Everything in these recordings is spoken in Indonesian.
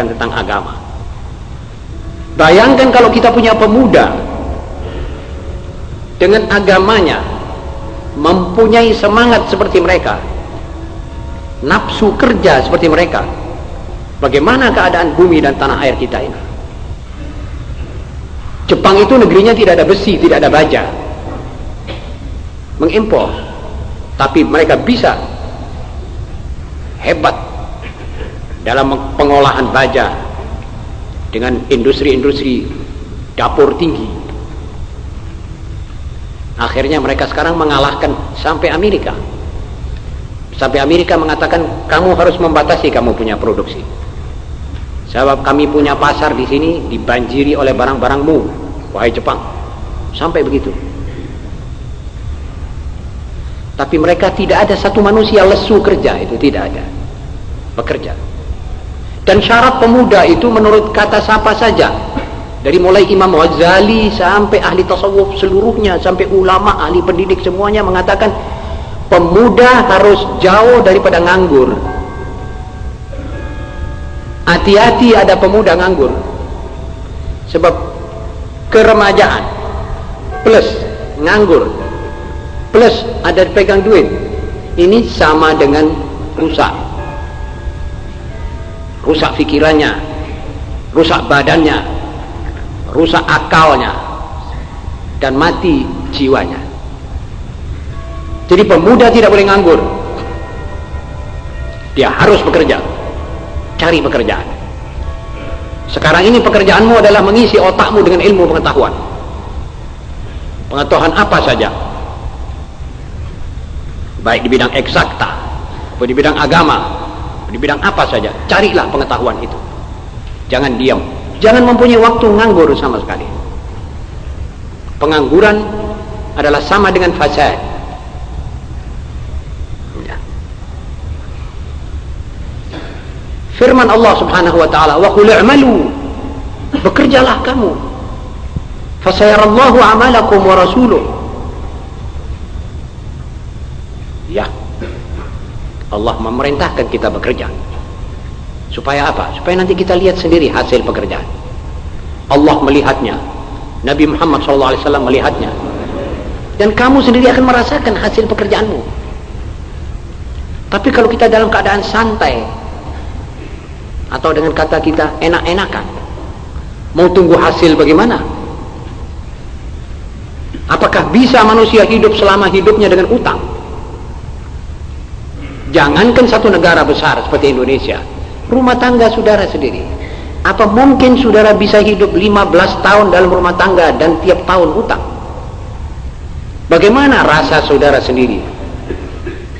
mengajarkan tentang agama. Bayangkan kalau kita punya pemuda dengan agamanya, mempunyai semangat seperti mereka, nafsu kerja seperti mereka, bagaimana keadaan bumi dan tanah air kita ini? Jepang itu negerinya tidak ada besi, tidak ada baja, mengimpor, tapi mereka bisa hebat dalam pengolahan baja dengan industri-industri dapur tinggi. Akhirnya mereka sekarang mengalahkan sampai Amerika. Sampai Amerika mengatakan, kamu harus membatasi kamu punya produksi. Sebab kami punya pasar di sini dibanjiri oleh barang-barangmu, wahai Jepang. Sampai begitu. Tapi mereka tidak ada satu manusia lesu kerja, itu tidak ada. Bekerja. Dan syarat pemuda itu menurut kata siapa saja, dari mulai Imam Ghazali sampai ahli tasawuf seluruhnya, sampai ulama, ahli pendidik semuanya mengatakan pemuda harus jauh daripada nganggur. Hati-hati ada pemuda nganggur. Sebab keremajaan plus nganggur plus ada pegang duit, ini sama dengan rusak. Rusak pikirannya, rusak badannya, rusak akalnya, dan mati jiwanya. Jadi pemuda tidak boleh nganggur. Dia harus bekerja, cari pekerjaan. Sekarang ini pekerjaanmu adalah mengisi otakmu dengan ilmu pengetahuan. Pengetahuan apa saja, baik di bidang eksakta, atau di bidang agama, di bidang apa saja, carilah pengetahuan itu. Jangan diam, jangan mempunyai waktu nganggur sama sekali. Pengangguran adalah sama dengan fasad. Firman Allah Subhanahu wa taala, "Wa qul i'malu." Bekerjalah kamu. Fasayarallahu 'amalakum wa rasuluh. Ya. Allah memerintahkan kita bekerja. Supaya apa? Supaya nanti kita lihat sendiri hasil pekerjaan. Allah melihatnya. Nabi Muhammad SAW melihatnya. Dan kamu sendiri akan merasakan hasil pekerjaanmu. Tapi kalau kita dalam keadaan santai, atau dengan kata kita enak-enakan, mau tunggu hasil bagaimana? Apakah bisa manusia hidup selama hidupnya dengan utang? Jangankan satu negara besar seperti Indonesia, rumah tangga saudara sendiri, apa mungkin saudara bisa hidup 15 tahun dalam rumah tangga dan tiap tahun utang? Bagaimana rasa saudara sendiri?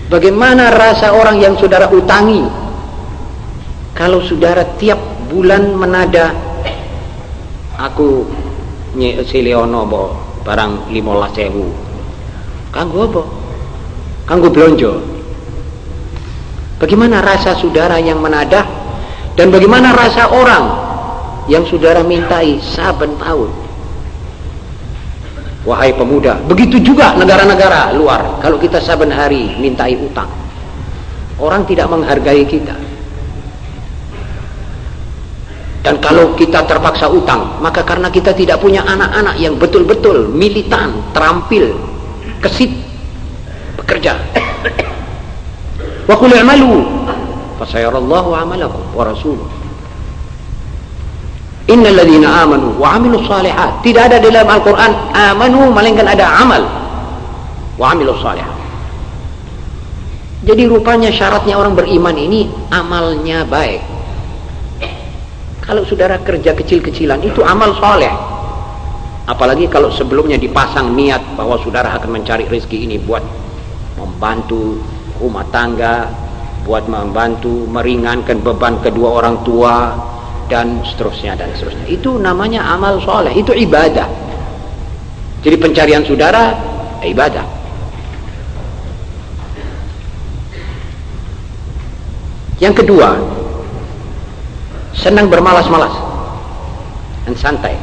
Bagaimana rasa orang yang saudara utangi? Kalau saudara tiap bulan menada, aku Leono bo barang 15.000, kanggo apa? Kanggo blonjo. Bagaimana rasa saudara yang menadah, dan bagaimana rasa orang yang saudara mintai saben tahun? Wahai pemuda, begitu juga negara-negara luar. Kalau kita saben hari mintai utang, orang tidak menghargai kita. Dan kalau kita terpaksa utang, maka karena kita tidak punya anak-anak yang betul-betul militan, terampil, kesit, bekerja. Wa qul i'malu fasayarallahu 'amalakum wa rasuluh. Innal ladzina amanu wa 'amilus shalihat. Tidak ada dalam Al-Qur'an amanu melainkan ada amal wa 'amilus shalihat. Jadi rupanya syaratnya orang beriman ini amalnya baik. Kalau saudara kerja kecil-kecilan itu amal soleh. Apalagi kalau sebelumnya dipasang niat bahwa saudara akan mencari rezeki ini buat membantu rumah tangga, buat membantu meringankan beban kedua orang tua, dan seterusnya dan seterusnya. Itu namanya amal soleh, itu ibadah. Jadi pencarian saudara ibadah. Yang kedua, senang bermalas-malas dan santai.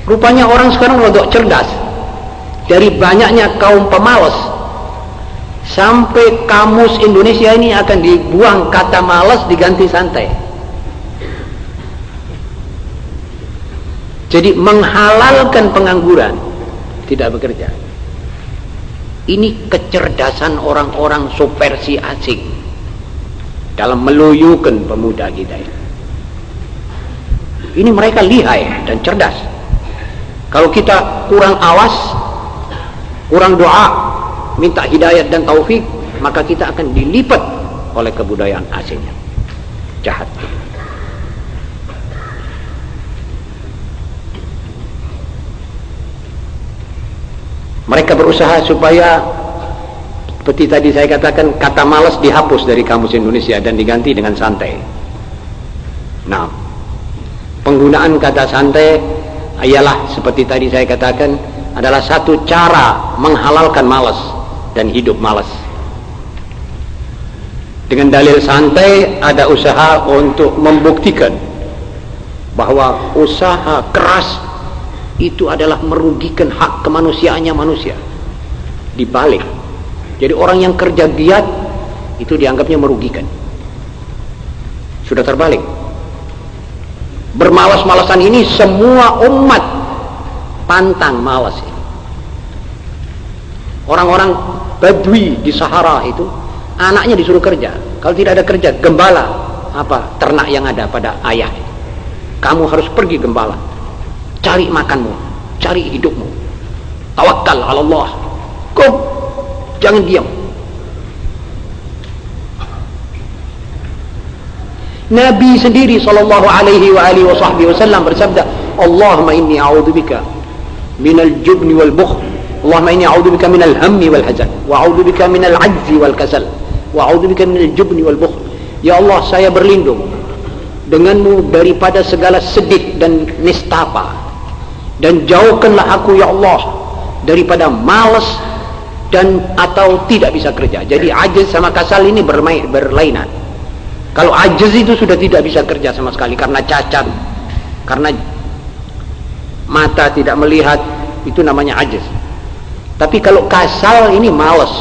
Rupanya orang sekarang rodok cerdas. Dari banyaknya kaum pemalas, sampai kamus Indonesia ini akan dibuang kata malas diganti santai. Jadi menghalalkan pengangguran, tidak bekerja. Ini kecerdasan orang-orang subversi asing dalam meluyukan pemuda kita ini. Ini mereka lihai dan cerdas. Kalau kita kurang awas, kurang doa, minta hidayat dan taufik, maka kita akan dilipat oleh kebudayaan asing jahat. Mereka berusaha supaya seperti tadi saya katakan, kata malas dihapus dari kamus Indonesia dan diganti dengan santai. Nah, penggunaan kata santai ialah seperti tadi saya katakan adalah satu cara menghalalkan malas dan hidup malas. Dengan dalil santai ada usaha untuk membuktikan bahwa usaha keras itu adalah merugikan hak kemanusiaannya manusia. Dibalik, jadi orang yang kerja giat itu dianggapnya merugikan. Sudah terbalik. Bermalas-malasan ini semua umat pantang malas ini. Orang-orang Badui di Sahara itu anaknya disuruh kerja. Kalau tidak ada kerja, gembala apa ternak yang ada pada ayah. Kamu harus pergi gembala, cari makanmu, cari hidupmu, tawakal ala Allah, kau jangan diam. Nabi sendiri sallallahu alaihi wasallam bersabda, Allahumma inni a'udzubika minal jubni wal bukhl, Allahumma inni a'udzubika minal hammi wal hazan, wa a'udzubika minal ajzi wal kasal, wa a'udzubika minal jubni wal bukhl. Ya Allah, saya berlindung denganmu daripada segala sedih dan nistapa, dan jauhkanlah aku ya Allah daripada malas dan atau tidak bisa kerja. Jadi ajiz sama kasal ini berlainan. Kalau ajiz itu sudah tidak bisa kerja sama sekali karena cacat, karena mata tidak melihat, itu namanya ajiz. Tapi kalau kasal ini malas.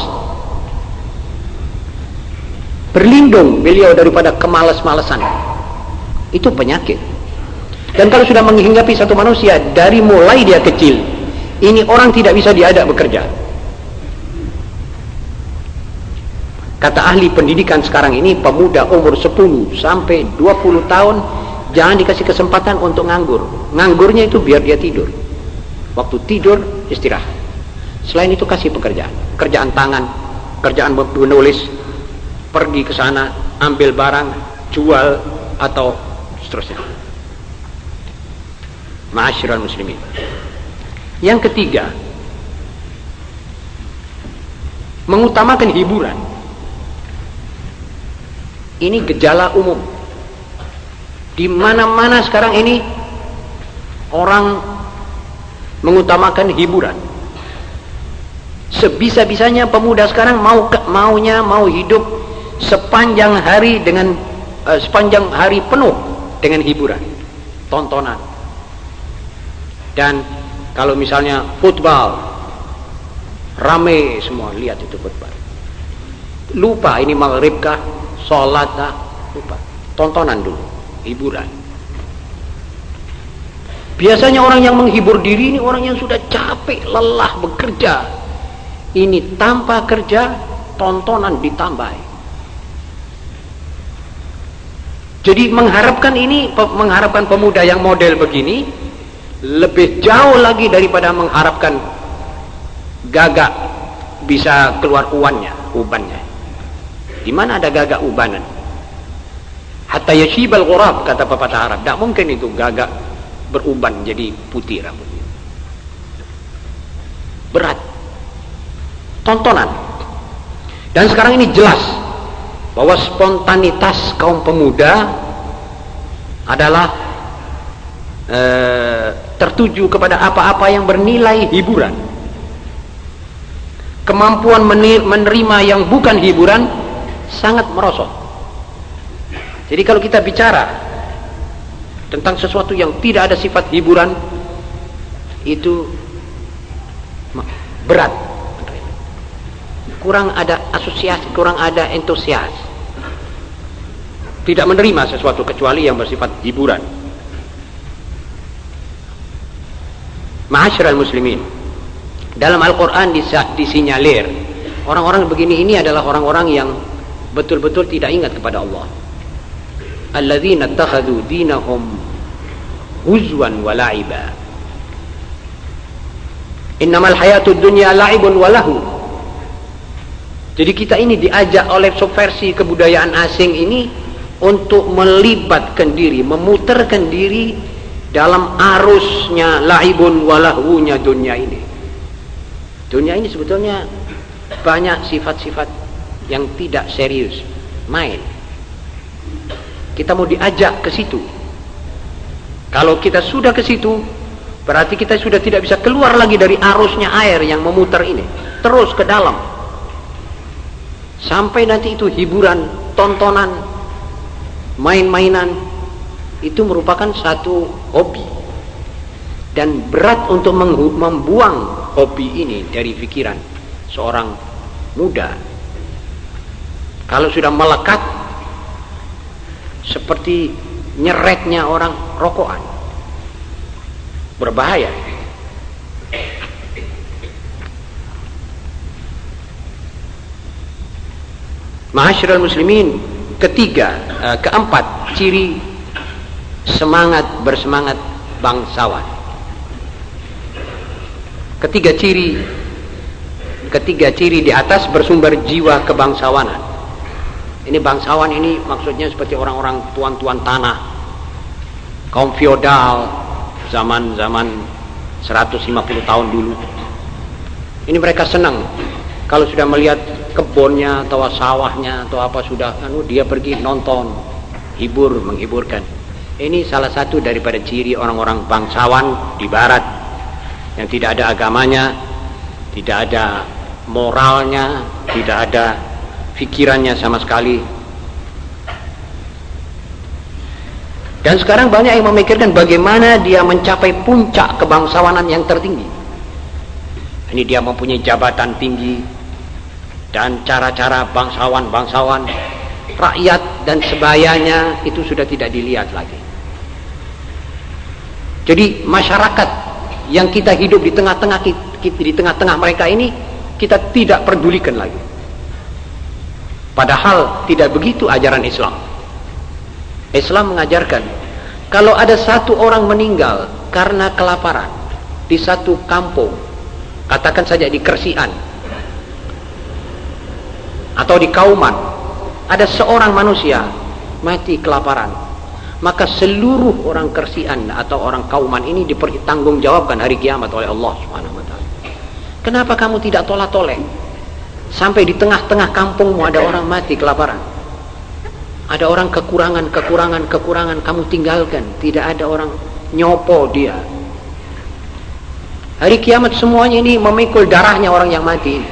Berlindung beliau daripada kemalas-malasan. Itu penyakit. Dan kalau sudah menghinggapi satu manusia dari mulai dia kecil, ini orang tidak bisa diajak bekerja. Kata ahli pendidikan sekarang ini, pemuda umur 10 sampai 20 tahun jangan dikasih kesempatan untuk nganggur. Nganggurnya itu biar dia tidur. Waktu tidur istirahat. Selain itu kasih pekerjaan, kerjaan tangan, kerjaan menulis, pergi ke sana, ambil barang, jual atau seterusnya. Ma'asyiral muslimin. Yang ketiga, mengutamakan hiburan. Ini gejala umum. Di mana-mana sekarang ini orang mengutamakan hiburan. Sebisa-bisanya pemuda sekarang mau hidup sepanjang hari dengan sepanjang hari penuh dengan hiburan, tontonan. Dan kalau misalnya football, rame semua lihat itu football. Lupa ini maghrib kah, sholat kah, lupa. Tontonan dulu, hiburan. Biasanya orang yang menghibur diri ini orang yang sudah capek, lelah bekerja. Ini tanpa kerja, tontonan ditambah. Jadi mengharapkan pemuda yang model begini lebih jauh lagi daripada mengharapkan gagak bisa keluar ubannya. Di mana ada gagak ubanan? Hatta yashibal ghurab, kata pepatah Arab. Tak mungkin itu gagak beruban jadi putih rambutnya. Berat. Tontonan. Dan sekarang ini jelas bahwa spontanitas kaum pemuda adalah tertuju kepada apa-apa yang bernilai hiburan. Kemampuan menerima yang bukan hiburan sangat merosot. Jadi kalau kita bicara tentang sesuatu yang tidak ada sifat hiburan, itu berat, kurang ada asosiasi, kurang ada entusias, tidak menerima sesuatu kecuali yang bersifat hiburan. Ma'asyiral muslimin, dalam Al-Quran disinyalir orang-orang begini ini adalah orang-orang yang betul-betul tidak ingat kepada Allah. Alladzina ittakhadhu dinahum huzwan wa la'iba. Innamal hayatud dunya la'ibun wa lahu. Jadi kita ini diajak oleh subversi kebudayaan asing ini untuk melibatkan diri, memutarkan diri dalam arusnya la'ibun wa lahunya dunia ini. Dunia ini sebetulnya banyak sifat-sifat yang tidak serius, main. Kita mau diajak ke situ. Kalau kita sudah ke situ, berarti kita sudah tidak bisa keluar lagi dari arusnya air yang memutar ini, terus ke dalam. Sampai nanti itu hiburan, tontonan, main-mainan, itu merupakan satu hobi. Dan berat untuk membuang hobi ini dari pikiran seorang muda. Kalau sudah melekat, seperti nyeretnya orang rokokan, berbahaya. Ma'asyiral muslimin, keempat ciri bersemangat bangsawan. Ketiga ciri di atas bersumber jiwa kebangsawanan. Ini bangsawan ini maksudnya seperti orang-orang tuan-tuan tanah, kaum feodal zaman 150 tahun dulu. Ini mereka senang kalau sudah melihat kebunnya atau sawahnya atau apa sudah, dia pergi nonton, menghiburkan. Ini salah satu daripada ciri orang-orang bangsawan di barat yang tidak ada agamanya, tidak ada moralnya, tidak ada pikirannya sama sekali. Dan sekarang banyak yang memikirkan bagaimana dia mencapai puncak kebangsawanan yang tertinggi. Ini dia mempunyai jabatan tinggi dan cara-cara bangsawan, rakyat dan sebayanya itu sudah tidak dilihat lagi. Jadi masyarakat yang kita hidup di tengah-tengah mereka ini, kita tidak pedulikan lagi. Padahal tidak begitu ajaran Islam. Islam mengajarkan kalau ada satu orang meninggal karena kelaparan di satu kampung, katakan saja di Kersian atau di Kauman, ada seorang manusia mati kelaparan, maka seluruh orang Kersian atau orang Kauman ini dipertanggungjawabkan hari kiamat oleh Allah Subhanahu wa taala. Kenapa kamu tidak tolak-toleh sampai di tengah-tengah kampungmu ada orang mati kelaparan, ada orang kekurangan, kamu tinggalkan, tidak ada orang nyopo dia. Hari kiamat semuanya ini memikul darahnya orang yang mati ini.